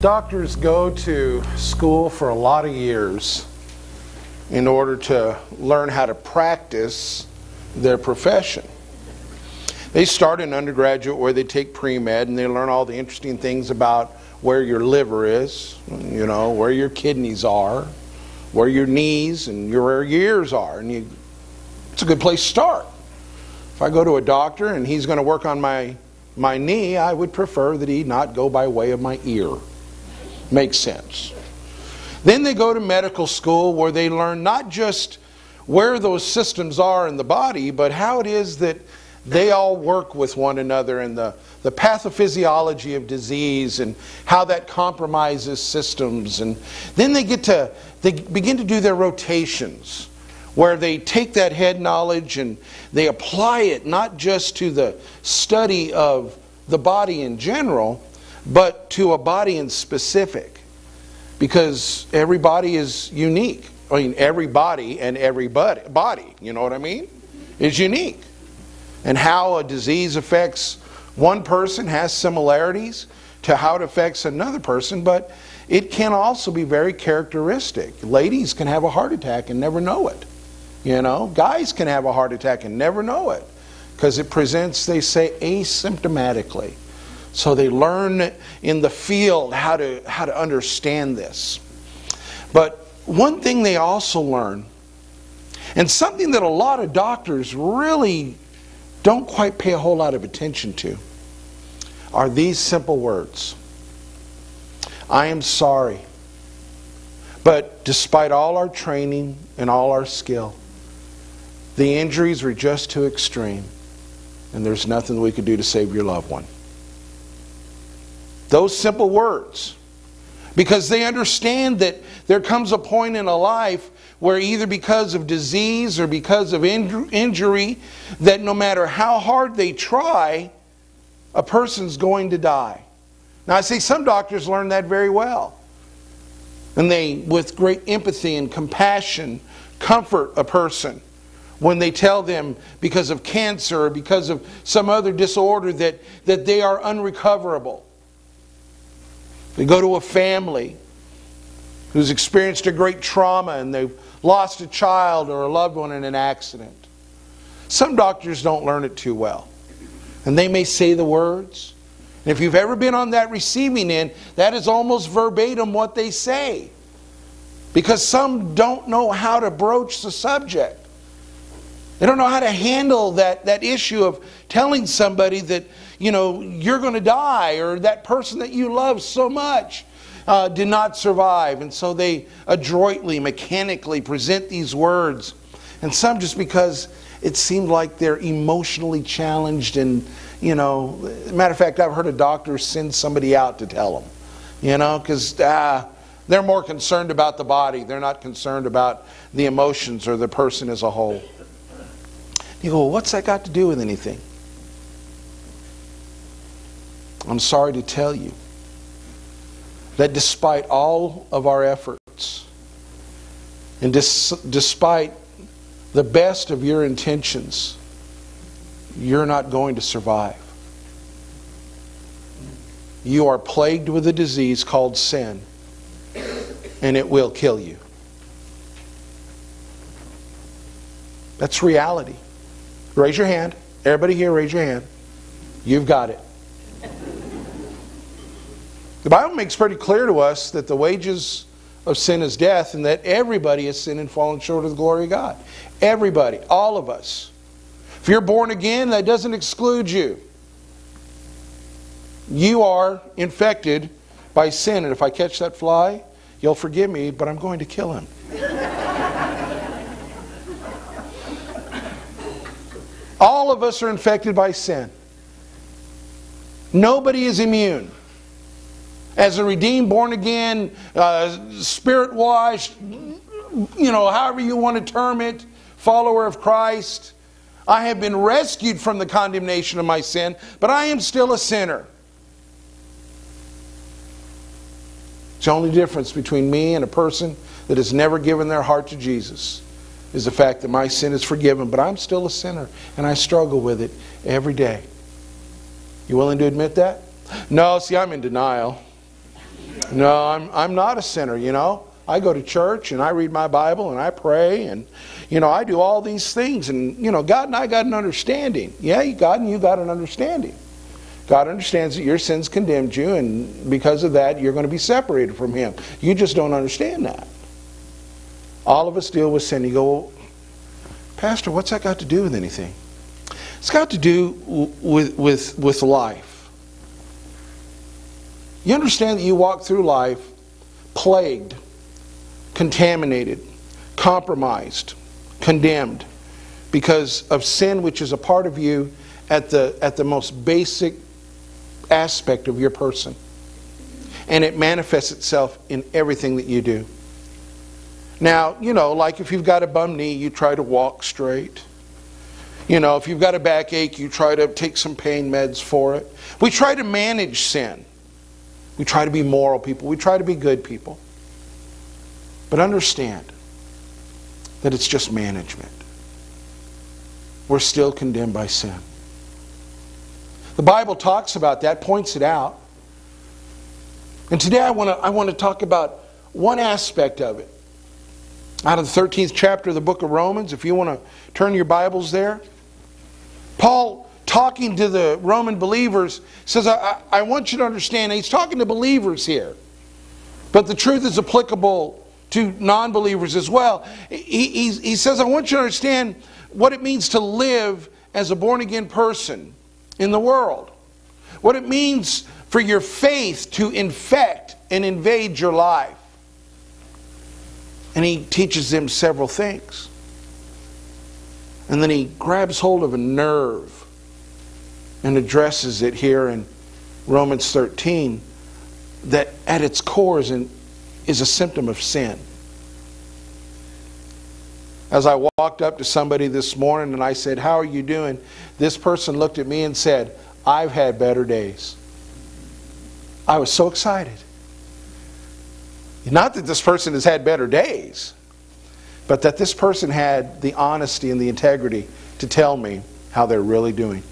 Doctors go to school for a lot of years in order to learn how to practice their profession. They start in undergraduate where they take pre-med and they learn all the interesting things about where your liver is, you know, where your kidneys are, where your knees and where your ears are. And it's a good place to start. If I go to a doctor and he's going to work on my knee, I would prefer that he not go by way of my ear. Makes sense. Then they go to medical school where they learn not just where those systems are in the body, but how it is that they all work with one another, and the pathophysiology of disease and how that compromises systems. And then they begin to do their rotations, where they take that head knowledge and they apply it not just to the study of the body in general, but to a body in specific. Because every body is unique. I mean, every body and every body, you know what I mean, is unique. And how a disease affects one person has similarities to how it affects another person, but it can also be very characteristic. Ladies can have a heart attack and never know it. You know, guys can have a heart attack and never know it because it presents, they say, asymptomatically. So they learn in the field how to understand this. But one thing they also learn, and something that a lot of doctors really don't quite pay a whole lot of attention to, are these simple words. I am sorry, but despite all our training and all our skill, the injuries were just too extreme, and there's nothing we could do to save your loved one. Those simple words. Because they understand that there comes a point in a life where either because of disease or because of injury, that no matter how hard they try, a person's going to die. Now I say some doctors learn that very well. And they, with great empathy and compassion, comfort a person when they tell them because of cancer or because of some other disorder that they are unrecoverable. They go to a family who's experienced a great trauma and they've lost a child or a loved one in an accident. Some doctors don't learn it too well. And they may say the words. And if you've ever been on that receiving end, that is almost verbatim what they say. Because some don't know how to broach the subject. They don't know how to handle that issue of telling somebody that, you know, you're going to die, or that person that you love so much did not survive. And so they adroitly, mechanically present these words. And some just because it seemed like they're emotionally challenged. And, you know, matter of fact, I've heard a doctor send somebody out to tell them, you know, because they're more concerned about the body. They're not concerned about the emotions or the person as a whole. You go, well, what's that got to do with anything? I'm sorry to tell you that despite all of our efforts and despite the best of your intentions, you're not going to survive. You are plagued with a disease called sin, and it will kill you. That's reality. Raise your hand. Everybody here, raise your hand. You've got it. The Bible makes pretty clear to us that the wages of sin is death, and that everybody has sinned and fallen short of the glory of God. Everybody, all of us. If you're born again, that doesn't exclude you. You are infected by sin, and if I catch that fly, you'll forgive me, but I'm going to kill him. All of us are infected by sin. Nobody is immune. As a redeemed, born again, spirit washed, you know, however you want to term it, follower of Christ, I have been rescued from the condemnation of my sin, but I am still a sinner. It's the only difference between me and a person that has never given their heart to Jesus is the fact that my sin is forgiven, but I'm still a sinner, and I struggle with it every day. You willing to admit that? No, see, I'm in denial. No, I'm not a sinner, you know. I go to church and I read my Bible and I pray and, you know, I do all these things. And, you know, God and I got an understanding. Yeah, God and you got an understanding. God understands that your sins condemned you, and because of that, you're going to be separated from Him. You just don't understand that. All of us deal with sin. You go, well, Pastor, what's that got to do with anything? It's got to do with life. You understand that you walk through life plagued, contaminated, compromised, condemned because of sin, which is a part of you at the most basic aspect of your person. And it manifests itself in everything that you do. Now, you know, like if you've got a bum knee, you try to walk straight. You know, if you've got a backache, you try to take some pain meds for it. We try to manage sin. We try to be moral people. We try to be good people. But understand that it's just management. We're still condemned by sin. The Bible talks about that, points it out. And today I want to talk about one aspect of it. Out of the 13th chapter of the book of Romans, if you want to turn your Bibles there. Paul, talking to the Roman believers, says, I want you to understand, he's talking to believers here. But the truth is applicable to non-believers as well. He says, I want you to understand what it means to live as a born-again person in the world. What it means for your faith to infect and invade your life. And he teaches them several things. And then he grabs hold of a nerve and addresses it here in Romans 13, that at its core is a symptom of sin. As I walked up to somebody this morning and I said, how are you doing? This person looked at me and said, I've had better days. I was so excited. Not that this person has had better days, but that this person had the honesty and the integrity to tell me how they're really doing.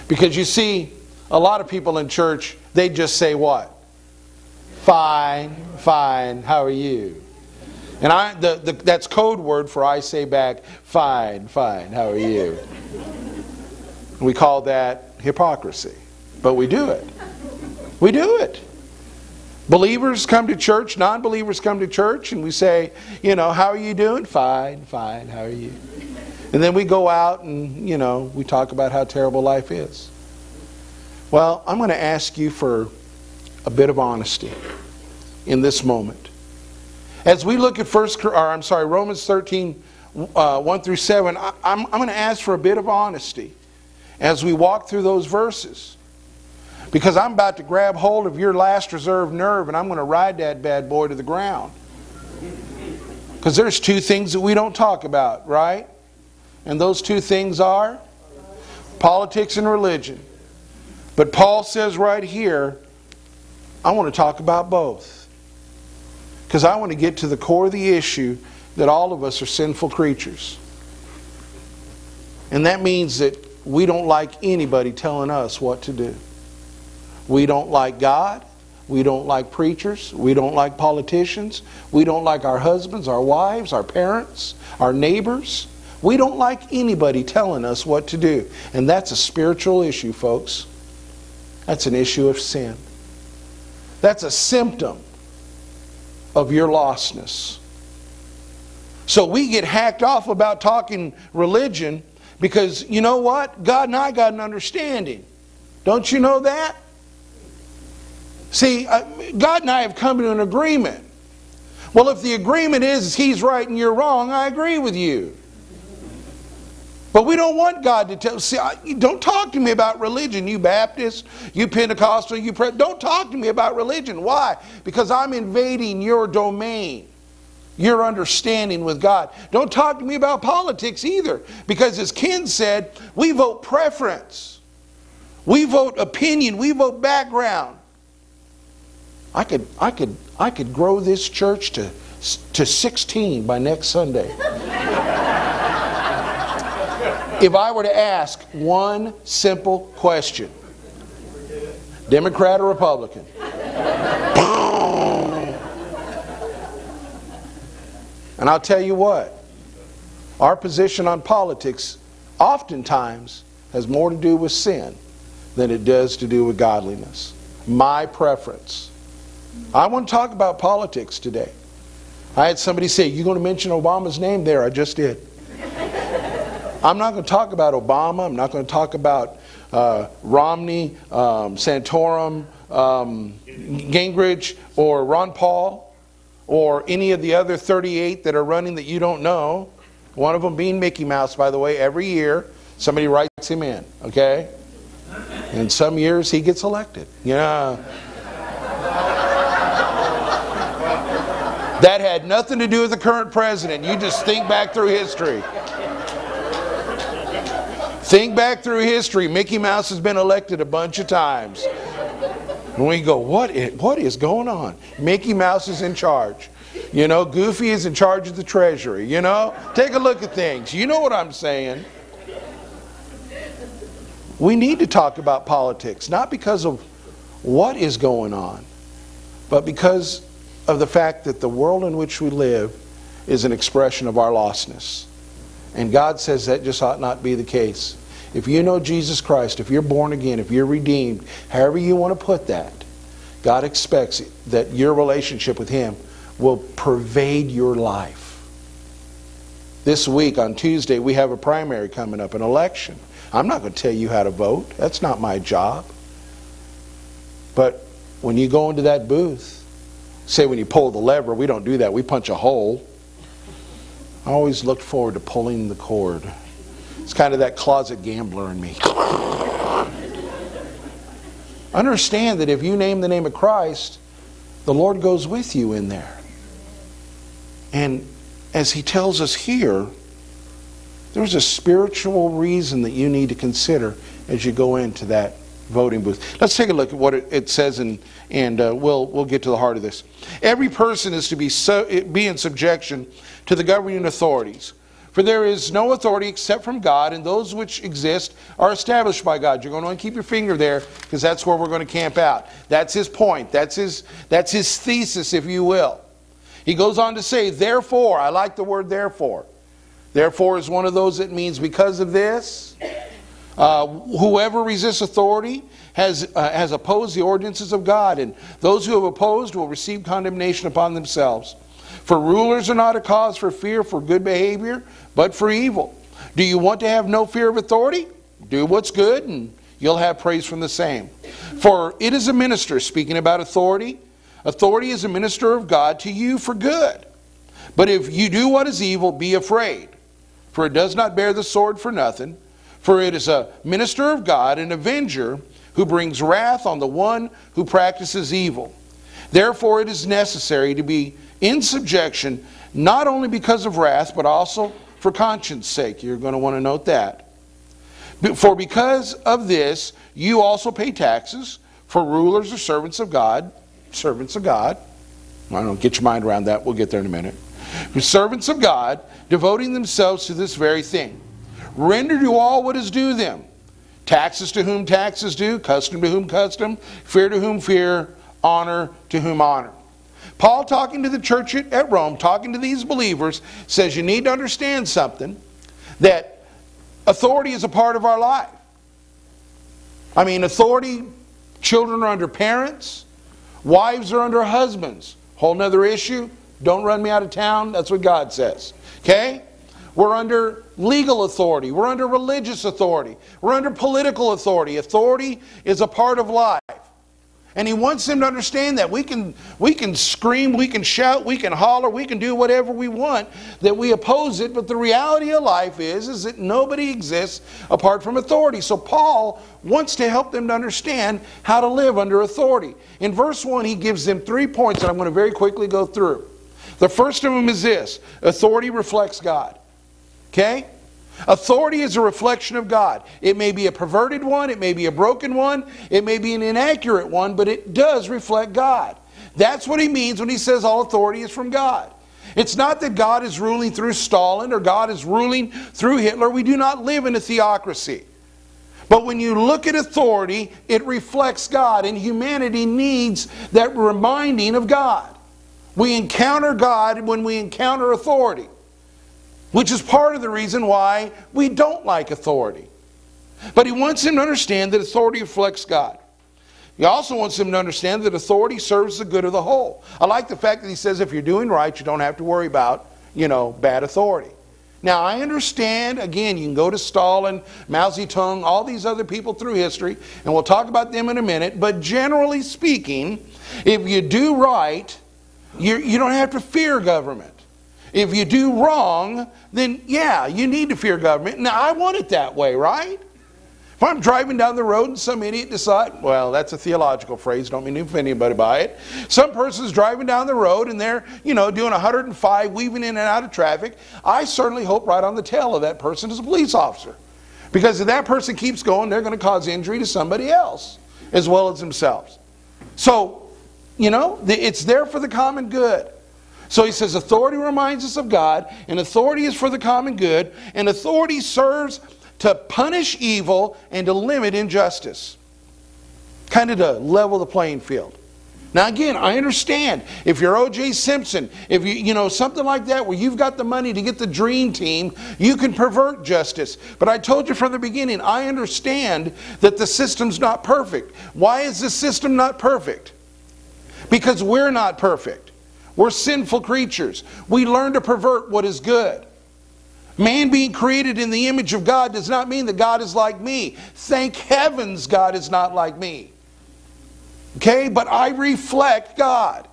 Because you see, a lot of people in church, they just say what? Fine, fine, how are you? And that's code word for I say back, fine, fine, how are you? We call that hypocrisy. But we do it. We do it. Believers come to church, non-believers come to church, and we say, you know, how are you doing? Fine, fine, how are you? And then we go out and, you know, we talk about how terrible life is. Well, I'm going to ask you for a bit of honesty in this moment. As we look at Romans 13, 1 through 7, I'm going to ask for a bit of honesty as we walk through those verses. Because I'm about to grab hold of your last reserve nerve and I'm going to ride that bad boy to the ground. Because there's two things that we don't talk about, right? And those two things are politics and religion. But Paul says right here, I want to talk about both. Because I want to get to the core of the issue that all of us are sinful creatures. And that means that we don't like anybody telling us what to do. We don't like God. We don't like preachers. We don't like politicians. We don't like our husbands, our wives, our parents, our neighbors. We don't like anybody telling us what to do. And that's a spiritual issue, folks. That's an issue of sin. That's a symptom of your lostness. So we get hacked off about talking religion because, you know what? God and I got an understanding. Don't you know that? See, God and I have come to an agreement. Well, if the agreement is He's right and you're wrong, I agree with you. But we don't want God to tell. See, don't talk to me about religion, you Baptist, you Pentecostal, you don't talk to me about religion. Why? Because I'm invading your domain, your understanding with God. Don't talk to me about politics either. Because as Ken said, we vote preference. We vote opinion. We vote background. I could grow this church to 16 by next Sunday. If I were to ask one simple question, Democrat or Republican? And I'll tell you what, our position on politics oftentimes has more to do with sin than it does to do with godliness. My preference. I want to talk about politics today. I had somebody say, "You going to mention Obama's name there?" I just did. I'm not going to talk about Obama. I'm not going to talk about Romney, Santorum, Gingrich, or Ron Paul, or any of the other 38 that are running that you don't know. One of them being Mickey Mouse, by the way. Every year, somebody writes him in, okay? And some years he gets elected. Yeah. That had nothing to do with the current president. You just think back through history. Think back through history. Mickey Mouse has been elected a bunch of times. And we go, what is going on? Mickey Mouse is in charge. You know, Goofy is in charge of the Treasury. You know, take a look at things. You know what I'm saying? We need to talk about politics, not because of what is going on, but because of the fact that the world in which we live is an expression of our lostness. And God says that just ought not be the case. If you know Jesus Christ, if you're born again, if you're redeemed, however you want to put that, God expects that your relationship with Him will pervade your life. This week on Tuesday we have a primary coming up, an election. I'm not going to tell you how to vote. That's not my job. But when you go into that booth, say when you pull the lever, we don't do that. We punch a hole. I always looked forward to pulling the cord. It's kind of that closet gambler in me. Understand that if you name the name of Christ, the Lord goes with you in there. And as He tells us here, there's a spiritual reason that you need to consider as you go into that voting booth. Let's take a look at what it says, and we'll get to the heart of this. Every person is to be in subjection to the governing authorities. For there is no authority except from God, and those which exist are established by God. You're going to want to keep your finger there, because that's where we're going to camp out. That's his point. That's his thesis, if you will. He goes on to say, therefore, I like the word therefore. Therefore is one of those that means because of this, whoever resists authority has opposed the ordinances of God, and those who have opposed will receive condemnation upon themselves. For rulers are not a cause for fear for good behavior, but for evil. Do you want to have no fear of authority? Do what's good, and you'll have praise from the same. For it is a minister, speaking about authority. Authority is a minister of God to you for good. But if you do what is evil, be afraid. For it does not bear the sword for nothing. For it is a minister of God, an avenger, who brings wrath on the one who practices evil. Therefore it is necessary to be in subjection, not only because of wrath, but also for conscience sake. You're going to want to note that. For because of this, you also pay taxes, for rulers are servants of God. Servants of God. I don't know, get your mind around that. We'll get there in a minute. Servants of God, devoting themselves to this very thing. Render to all what is due them. Taxes to whom taxes due, custom to whom custom, fear to whom fear, honor to whom honor. Paul, talking to the church at Rome, talking to these believers, says you need to understand something, that authority is a part of our life. I mean, authority, children are under parents, wives are under husbands. Whole nother issue. Don't run me out of town. That's what God says. Okay? We're under legal authority. We're under religious authority. We're under political authority. Authority is a part of life. And He wants them to understand that we can scream, we can shout, we can holler, we can do whatever we want, that we oppose it, but the reality of life is that nobody exists apart from authority. So Paul wants to help them to understand how to live under authority. In verse 1, he gives them 3 points that I'm going to very quickly go through. The first of them is this: authority reflects God. Okay? Authority is a reflection of God. It may be a perverted one, it may be a broken one, it may be an inaccurate one, but it does reflect God. That's what he means when he says all authority is from God. It's not that God is ruling through Stalin or God is ruling through Hitler. We do not live in a theocracy. But when you look at authority, it reflects God, and humanity needs that reminding of God. We encounter God when we encounter authority, which is part of the reason why we don't like authority. But he wants him to understand that authority reflects God. He also wants him to understand that authority serves the good of the whole. I like the fact that he says if you're doing right, you don't have to worry about, bad authority. Now, I understand, again, you can go to Stalin, Mao Zedong, all these other people through history, and we'll talk about them in a minute, but generally speaking, if you do right, you don't have to fear government. If you do wrong, then yeah, you need to fear government. Now, I want it that way, right? If I'm driving down the road and some idiot decides, well, that's a theological phrase, don't mean to offend anybody by it. Some person's driving doing 105, weaving in and out of traffic. I certainly hope right on the tail of that person is a police officer. Because if that person keeps going, they're going to cause injury to somebody else as well as themselves. So, it's there for the common good. So he says authority reminds us of God, and authority is for the common good, and authority serves to punish evil and to limit injustice. Kind of to level the playing field. Now again, I understand if you're O.J. Simpson, if you something like that where you've got the money to get the dream team, you can pervert justice. But I told you from the beginning, I understand that the system's not perfect. Why is the system not perfect? Because we're not perfect. We're sinful creatures. We learn to pervert what is good. Man being created in the image of God does not mean that God is like me. Thank heavens God is not like me. Okay? But I reflect God.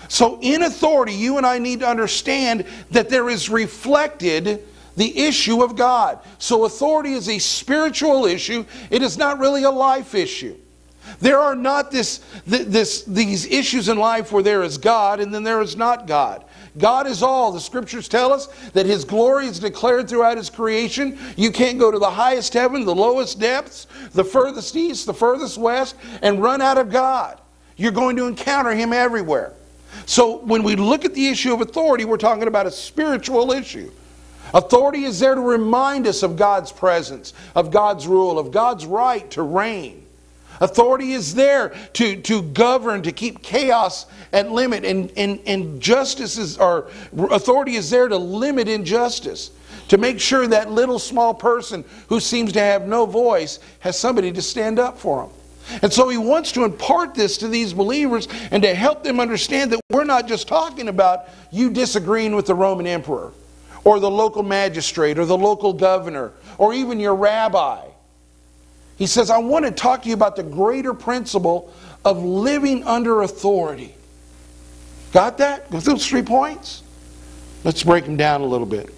So in authority, you and I need to understand that there is reflected the issue of God. So authority is a spiritual issue. It is not really a life issue. There are not these issues in life where there is God and then there is not God. God is all. The scriptures tell us that His glory is declared throughout His creation. You can't go to the highest heaven, the lowest depths, the furthest east, the furthest west, and run out of God. You're going to encounter Him everywhere. So when we look at the issue of authority, we're talking about a spiritual issue. Authority is there to remind us of God's presence, of God's rule, of God's right to reign. Authority is there to govern, to keep chaos at limit, and authority is there to limit injustice, to make sure that little small person who seems to have no voice has somebody to stand up for them. And so he wants to impart this to these believers and to help them understand that we're not just talking about you disagreeing with the Roman emperor or the local magistrate or the local governor or even your rabbi. He says, I want to talk to you about the greater principle of living under authority. Got that? With those 3 points? Let's break them down a little bit.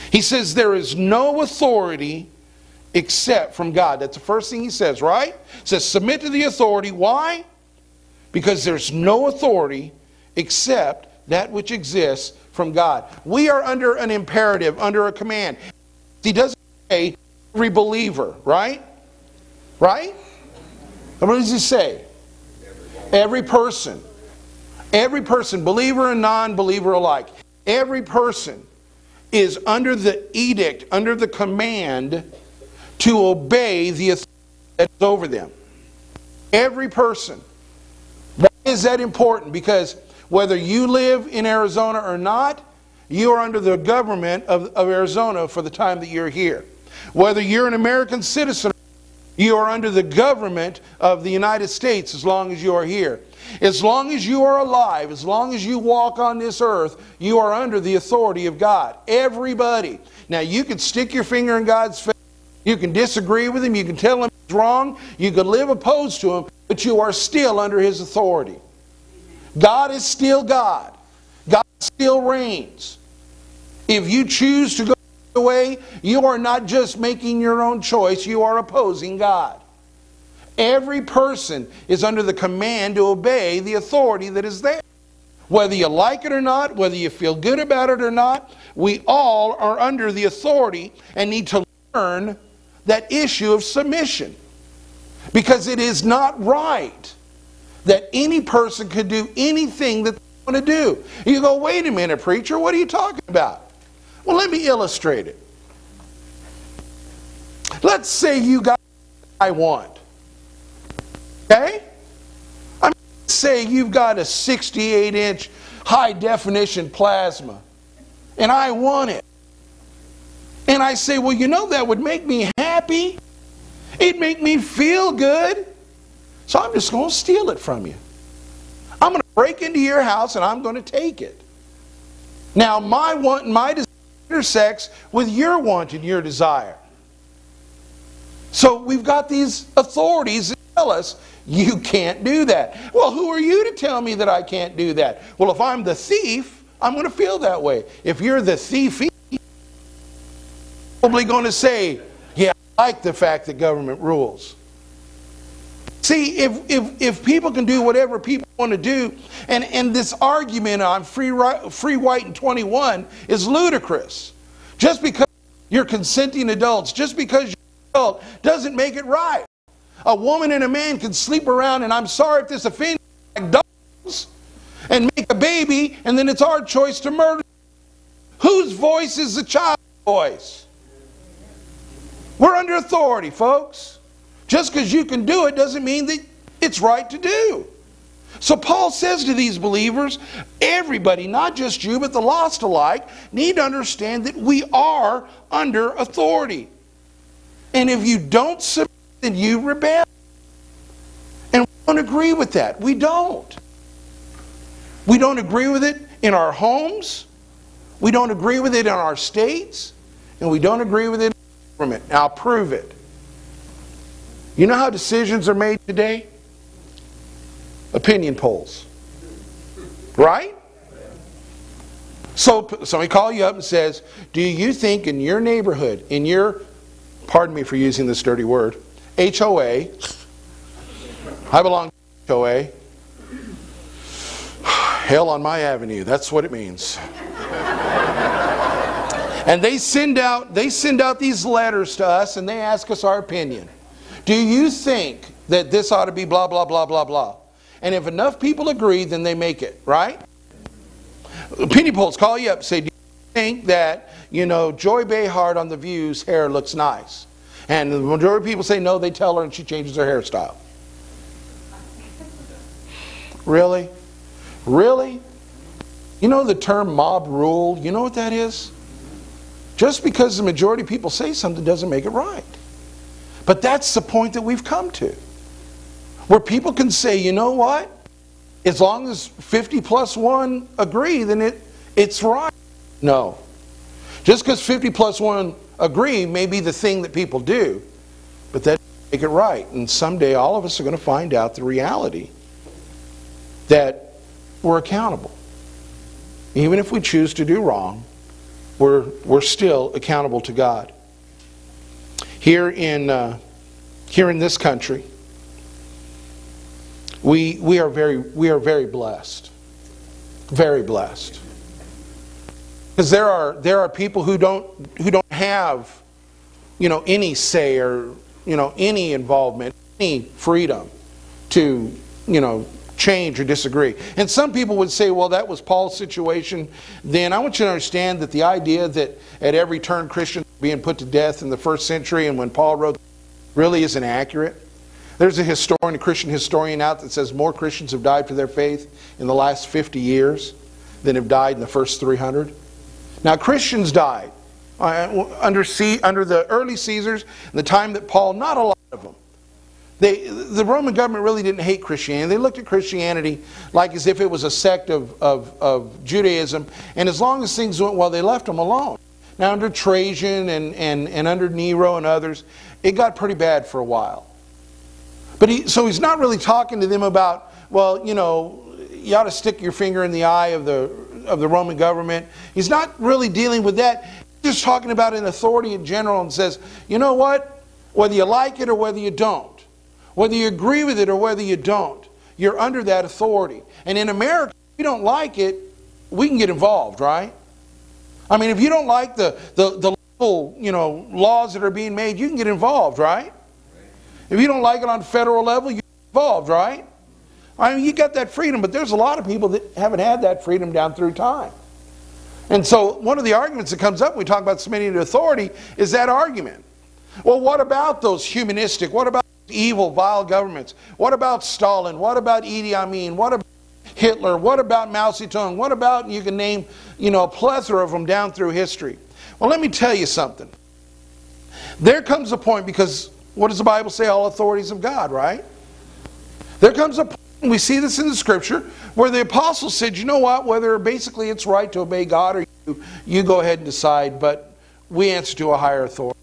He says there is no authority except from God. That's the first thing he says, right? He says submit to the authority. Why? Because there's no authority except that which exists from God. We are under an imperative, under a command. He doesn't say every believer, right? Right? What does he say? Every person. Every person, believer and non-believer alike. Every person is under the edict, under the command to obey the authority that is over them. Every person. Why is that important? Because whether you live in Arizona or not, you are under the government of Arizona for the time that you're here. Whether you're an American citizen, you are under the government of the United States as long as you are here. As long as you are alive, as long as you walk on this earth, you are under the authority of God. Everybody. Now you can stick your finger in God's face. You can disagree with Him. You can tell Him He's wrong. You can live opposed to Him. But you are still under His authority. God is still God. God still reigns. If you choose to go away, you are not just making your own choice, you are opposing God. Every person is under the command to obey the authority that is there. Whether you like it or not, whether you feel good about it or not, we all are under the authority and need to learn that issue of submission. Because it is not right that any person could do anything that they want to do. You go, wait a minute, preacher, what are you talking about? Well, let me illustrate it. Let's say you got what I want. Okay? I mean, say you've got a 68-inch high definition plasma. And I want it. And I say, well, you know, that would make me happy. It'd make me feel good. So I'm just going to steal it from you. I'm going to break into your house and I'm going to take it. Now, my want and my desire intersects with your want and your desire. So we've got these authorities that tell us, you can't do that. Well, who are you to tell me that I can't do that? Well, if I'm the thief, I'm going to feel that way. If you're the thief, you're probably going to say, yeah, I like the fact that government rules. See, if people can do whatever people want to do, and this argument on free, white, and 21 is ludicrous. Just because you're consenting adults, just because you're an adult, doesn't make it right. A woman and a man can sleep around, and I'm sorry if this offends you, like dogs, and make a baby, and then it's our choice to murder. Whose voice is the child's voice? We're under authority, folks. Just because you can do it doesn't mean that it's right to do. So Paul says to these believers, everybody, not just you, but the lost alike, need to understand that we are under authority. And if you don't submit, then you rebel. And we don't agree with that. We don't. We don't agree with it in our homes. We don't agree with it in our states. And we don't agree with it in our government. Now, I'll prove it. You know how decisions are made today? Opinion polls. Right? So somebody calls you up and says, do you think in your neighborhood, in your, pardon me for using this dirty word, HOA, I belong to HOA, hell on my avenue, that's what it means. And they send out these letters to us and they ask us our opinion. Do you think that this ought to be blah, blah, blah, blah, blah? And if enough people agree, then they make it, right? Opinion polls call you up and say, do you think that, you know, Joy Behar on The View's hair looks nice? And the majority of people say no, they tell her and she changes her hairstyle. Really? Really? You know the term mob rule? You know what that is? Just because the majority of people say something doesn't make it right. But that's the point that we've come to. Where people can say, you know what? As long as 50 plus 1 agree, then it's right. No. Just because 50 plus 1 agree may be the thing that people do, but that doesn't make it right. And someday all of us are going to find out the reality that we're accountable. Even if we choose to do wrong, we're still accountable to God. Here in this country, we are very blessed, very blessed, because there are people who don't have, you know, any say or, you know, any involvement, any freedom to, you know, change or disagree. And some people would say, well, that was Paul's situation. Then I want you to understand that the idea that at every turn Christians were being put to death in the first century and when Paul wrote really isn't accurate. There's a Christian historian out that says more Christians have died for their faith in the last 50 years than have died in the first 300. Now, Christians died under the early Caesars, in the time that Paul, not a lot of them. The Roman government really didn't hate Christianity. They looked at Christianity like as if it was a sect of Judaism. And as long as things went well, they left them alone. Now under Trajan and under Nero and others, it got pretty bad for a while. So he's not really talking to them about, well, you know, you ought to stick your finger in the eye of the Roman government. He's not really dealing with that. He's just talking about an authority in general and says, you know what? Whether you like it or whether you don't, whether you agree with it or whether you don't, you're under that authority. And in America, if you don't like it, we can get involved, right? I mean, if you don't like the local, you know, laws that are being made, you can get involved, right? If you don't like it on federal level, you get involved, right? I mean, you got that freedom, but there's a lot of people that haven't had that freedom down through time. And so one of the arguments that comes up when we talk about submitting to authority is that argument. Well, what about those humanistic, what about evil, vile governments? What about Stalin? What about Idi Amin? What about Hitler? What about Mao Zedong? What about, you can name, a plethora of them down through history. Well, let me tell you something. There comes a point, because what does the Bible say? All authorities of God, right? There comes a point, and we see this in the scripture, where the apostles said, you know what, whether basically it's right to obey God or you go ahead and decide, but we answer to a higher authority.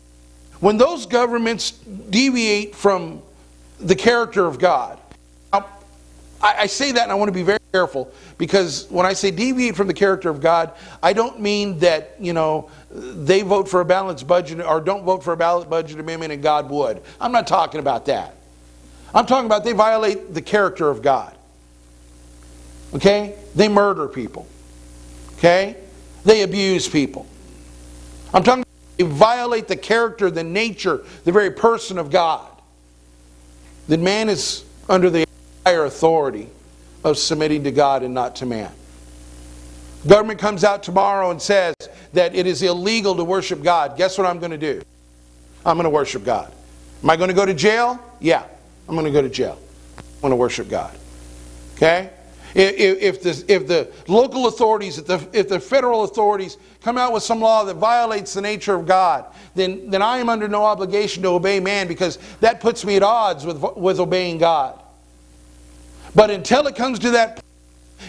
When those governments deviate from the character of God, now, I say that and I want to be very careful, because when I say deviate from the character of God, I don't mean that, they vote for a balanced budget or don't vote for a balanced budget amendment and God would. I'm not talking about that. I'm talking about they violate the character of God. Okay? They murder people. Okay? They abuse people. I'm talking about they violate the character, the nature, the very person of God. That man is under the higher authority of submitting to God and not to man. Government comes out tomorrow and says that it is illegal to worship God. Guess what I'm going to do? I'm going to worship God. Am I going to go to jail? Yeah, I'm going to go to jail. I'm going to worship God. Okay? If the local authorities, if the federal authorities come out with some law that violates the nature of God, then I am under no obligation to obey man, because that puts me at odds with obeying God. But until it comes to that,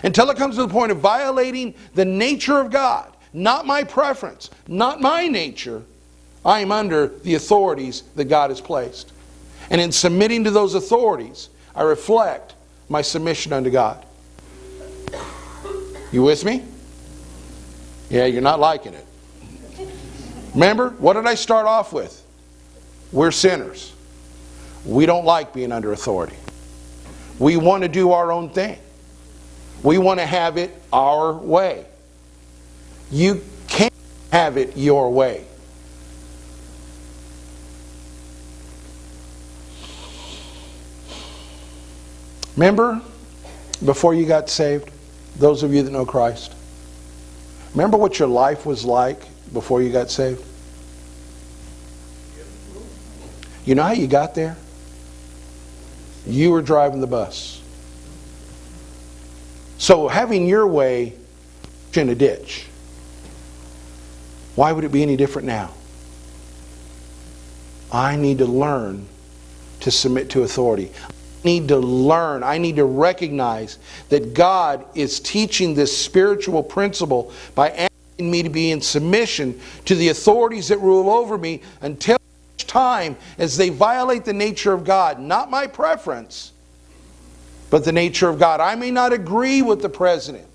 until it comes to the point of violating the nature of God, not my preference, not my nature, I am under the authorities that God has placed. And in submitting to those authorities, I reflect my submission unto God. You with me? Yeah, you're not liking it. Remember, what did I start off with? We're sinners. We don't like being under authority. We want to do our own thing. We want to have it our way. You can't have it your way. Remember, before you got saved, those of you that know Christ, remember what your life was like before you got saved? You know how you got there? You were driving the bus. So having your way in a ditch, why would it be any different now? I need to learn to submit to authority. I need to learn, I need to recognize that God is teaching this spiritual principle by asking me to be in submission to the authorities that rule over me until such time as they violate the nature of God, not my preference, but the nature of God. I may not agree with the president.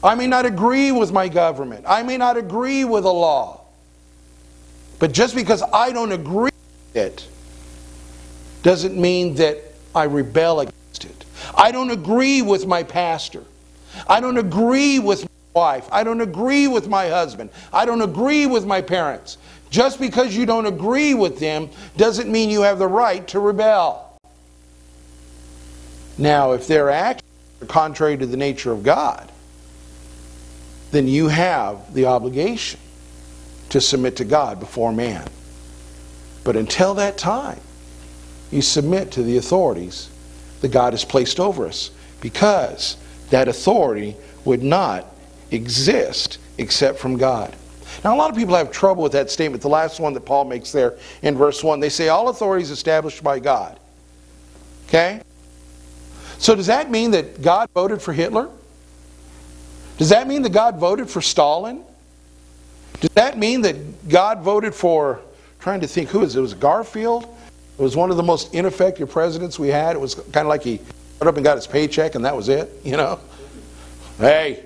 I may not agree with my government. I may not agree with a law. But just because I don't agree with it doesn't mean that I rebel against it. I don't agree with my pastor. I don't agree with my wife. I don't agree with my husband. I don't agree with my parents. Just because you don't agree with them doesn't mean you have the right to rebel. Now, if their actions are contrary to the nature of God, then you have the obligation to submit to God before man. But until that time, you submit to the authorities that God has placed over us, because that authority would not exist except from God. Now, a lot of people have trouble with that statement, the last one that Paul makes there in verse 1. They say all authority is established by God. Okay? So does that mean that God voted for Hitler? Does that mean that God voted for Stalin? Does that mean that God voted for, I'm trying to think, who is it? It was Garfield? It was one of the most ineffective presidents we had. It was kind of like he got up and got his paycheck and that was it, you know? Hey.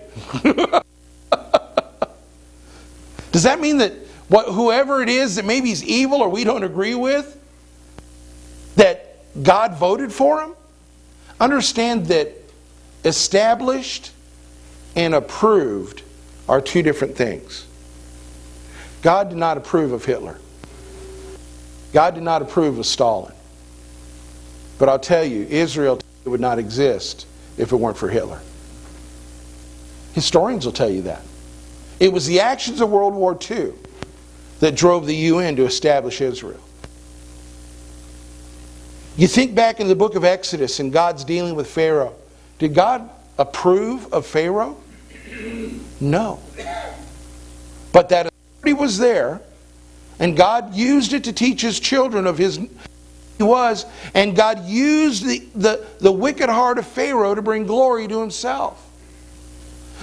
Does that mean that whoever it is that maybe he's evil or we don't agree with, that God voted for him? Understand that established and approved are two different things. God did not approve of Hitler. God did not approve of Stalin. But I'll tell you, Israel would not exist if it weren't for Hitler. Historians will tell you that. It was the actions of World War II that drove the UN to establish Israel. You think back in the book of Exodus and God's dealing with Pharaoh. Did God approve of Pharaoh? No. But that authority was there, and God used it to teach His children of His He was, and God used the wicked heart of Pharaoh to bring glory to Himself.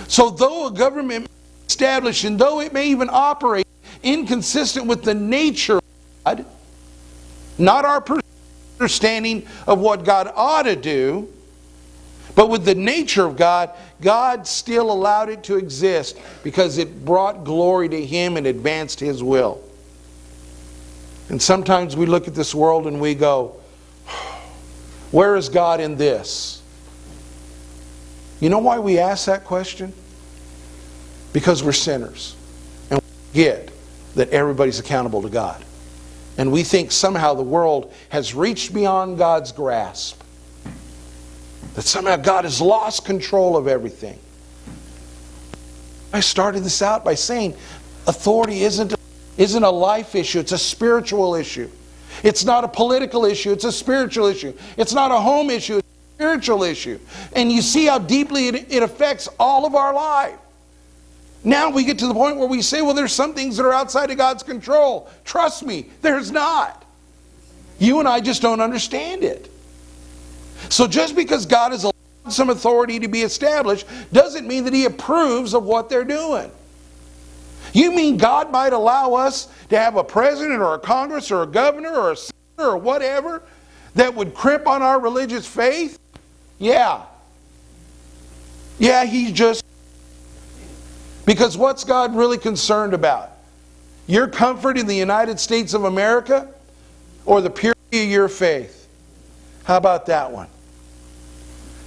So though a government is established, and though it may even operate inconsistent with the nature of God, not our understanding of what God ought to do, but with the nature of God, God still allowed it to exist because it brought glory to Him and advanced His will. And sometimes we look at this world and we go, where is God in this? You know why we ask that question? Because we're sinners. And we forget that everybody's accountable to God. And we think somehow the world has reached beyond God's grasp. That somehow God has lost control of everything. I started this out by saying authority isn't a life issue, it's a spiritual issue. It's not a political issue, it's a spiritual issue. It's not a home issue, it's a spiritual issue. And you see how deeply it affects all of our life. Now we get to the point where we say, well, there's some things that are outside of God's control. Trust me, there's not. You and I just don't understand it. So just because God has allowed some authority to be established doesn't mean that He approves of what they're doing. You mean God might allow us to have a president or a Congress or a governor or a senator or whatever that would crimp on our religious faith? Yeah. Yeah, He just... Because what's God really concerned about? Your comfort in the United States of America or the purity of your faith? How about that one?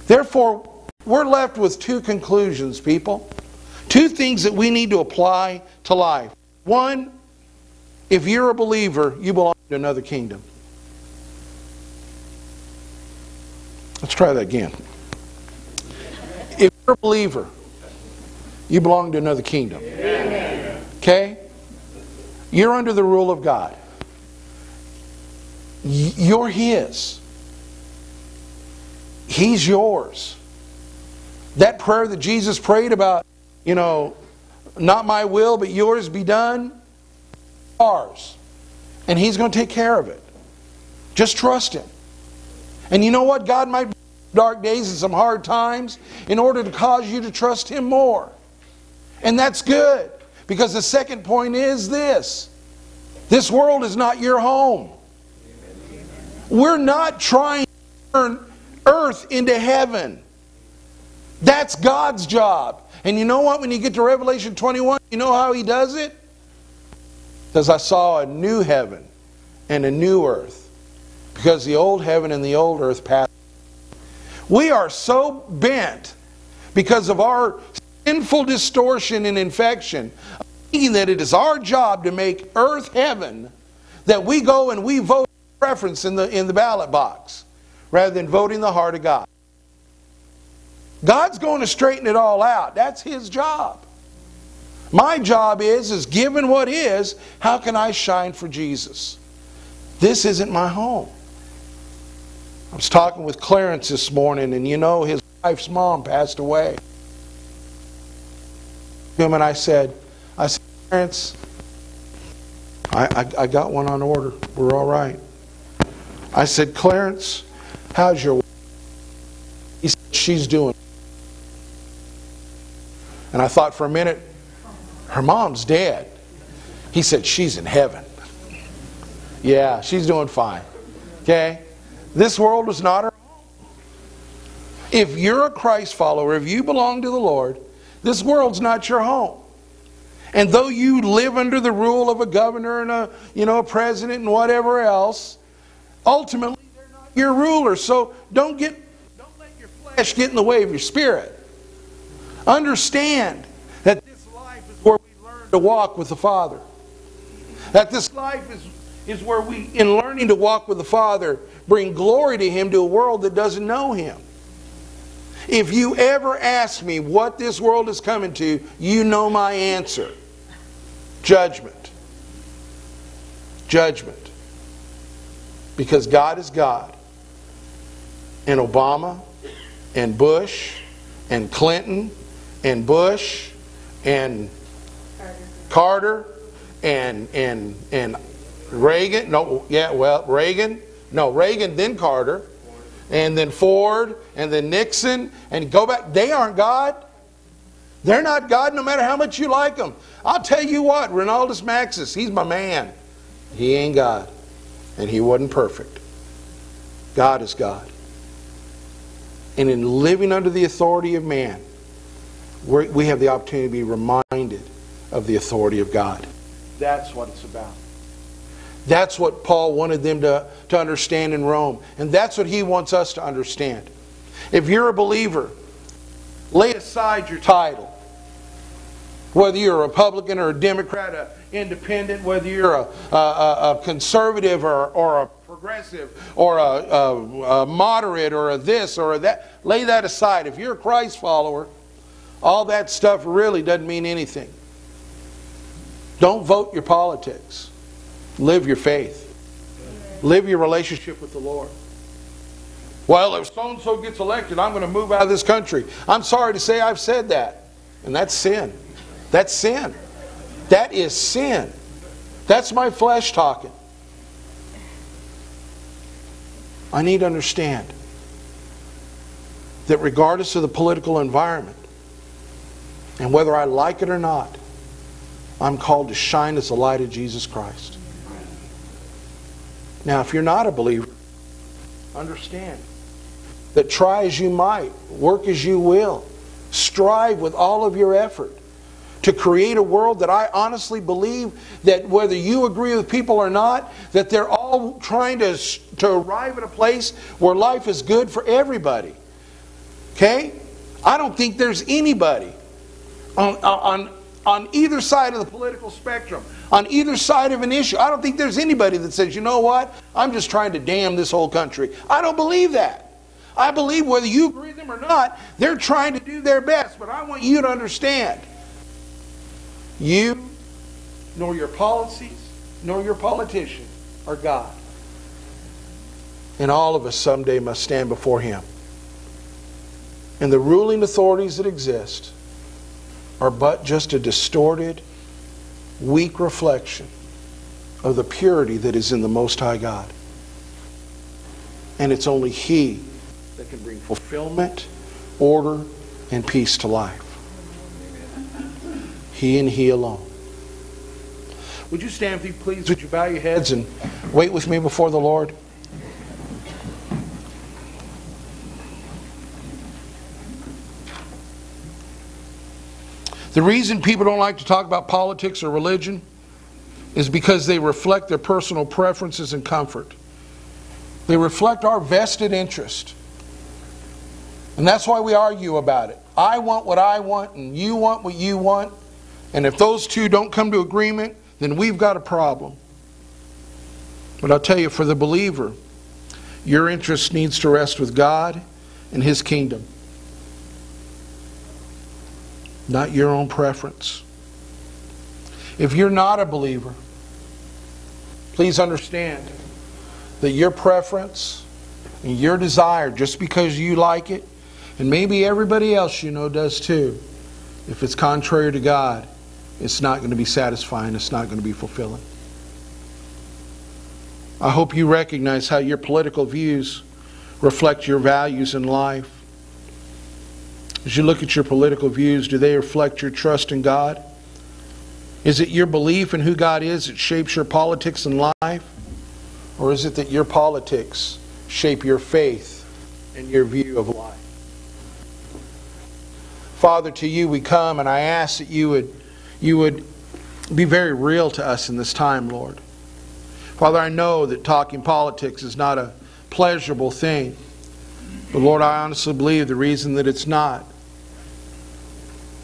Therefore, we're left with two conclusions, people. Two things that we need to apply to life. One, if you're a believer, you belong to another kingdom. Let's try that again. If you're a believer, you belong to another kingdom. Okay? You're under the rule of God. You're His. He's yours. That prayer that Jesus prayed about, not my will but yours be done, ours. And He's going to take care of it. Just trust Him. And you know what? God might bring dark days and some hard times in order to cause you to trust Him more. And that's good. Because the second point is this. This world is not your home. We're not trying to turn earth into heaven. That's God's job. And you know what? When you get to Revelation 21, you know how He does it? Because I saw a new heaven and a new earth. Because the old heaven and the old earth passed. We are so bent because of our sinful distortion and infection, thinking that it is our job to make earth heaven, that we go and we vote preference in the ballot box rather than voting the heart of God. God's going to straighten it all out. That's His job. My job is given what is, how can I shine for Jesus? This isn't my home. I was talking with Clarence this morning, and his wife's mom passed away. And I said, Clarence, I got one on order. We're all right. I said, Clarence, how's your wife? He said, she's doing. And I thought for a minute, her mom's dead. He said, she's in heaven. Yeah, she's doing fine. Okay? This world is not her home. If you're a Christ follower, if you belong to the Lord, this world's not your home. And though you live under the rule of a governor and a president and whatever else, ultimately they're not your ruler. So don't let your flesh get in the way of your spirit. Understand that this life is where we learn to walk with the Father. That this life is where we, in learning to walk with the Father, bring glory to Him to a world that doesn't know Him. If you ever ask me what this world is coming to, you know my answer. Judgment. Judgment. Because God is God. And Obama and Bush and Clinton and Bush and Carter and Reagan. Reagan. No, Reagan, then Carter. And then Ford, and then Nixon, and go back. They aren't God. They're not God no matter how much you like them. I'll tell you what, Ronaldus Maxis, he's my man. He ain't God. And he wasn't perfect. God is God. And in living under the authority of man, we have the opportunity to be reminded of the authority of God. That's what it's about. That's what Paul wanted them to understand in Rome. And that's what he wants us to understand. If you're a believer, lay aside your title. Whether you're a Republican or a Democrat, an independent, whether you're a conservative or a progressive or a moderate or a this or a that, lay that aside. If you're a Christ follower, all that stuff really doesn't mean anything. Don't vote your politics. Live your faith. Live your relationship with the Lord. Well, if so-and-so gets elected, I'm going to move out of this country. I'm sorry to say I've said that. And that's sin. That's sin. That is sin. That's my flesh talking. I need to understand that regardless of the political environment, and whether I like it or not, I'm called to shine as the light of Jesus Christ. Now, if you're not a believer, understand that try as you might, work as you will, strive with all of your effort to create a world that I honestly believe that whether you agree with people or not, that they're all trying to arrive at a place where life is good for everybody. Okay? I don't think there's anybody on either side of the political spectrum, on either side of an issue. I don't think there's anybody that says, you know what, I'm just trying to damn this whole country. I don't believe that. I believe whether you agree with them or not, they're trying to do their best. But I want you to understand, you, nor your policies, nor your politicians are God. And all of us someday must stand before Him. And the ruling authorities that exist are but just a distorted, weak reflection of the purity that is in the Most High God. And it's only He that can bring fulfillment, order, and peace to life. He and He alone. Would you stand, if you please? Would you bow your heads and wait with me before the Lord? The reason people don't like to talk about politics or religion is because they reflect their personal preferences and comfort. They reflect our vested interest. And that's why we argue about it. I want what I want and you want what you want. And if those two don't come to agreement, then we've got a problem. But I'll tell you, for the believer, your interest needs to rest with God and His kingdom, not your own preference. If you're not a believer, please understand that your preference and your desire, just because you like it, and maybe everybody else you know does too, if it's contrary to God, it's not going to be satisfying, it's not going to be fulfilling. I hope you recognize how your political views reflect your values in life. As you look at your political views, do they reflect your trust in God? Is it your belief in who God is that shapes your politics in life? Or is it that your politics shape your faith and your view of life? Father, to you we come, and I ask that you would be very real to us in this time, Lord. Father, I know that talking politics is not a pleasurable thing. But Lord, I honestly believe the reason that it's not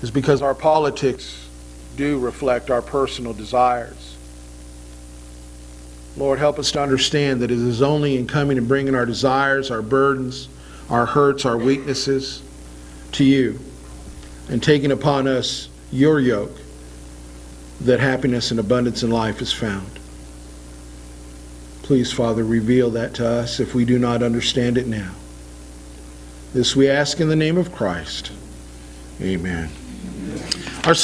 is because our politics do reflect our personal desires. Lord, help us to understand that it is only in coming and bringing our desires, our burdens, our hurts, our weaknesses to you, and taking upon us your yoke, that happiness and abundance in life is found. Please, Father, reveal that to us if we do not understand it now. This we ask in the name of Christ. Amen. Our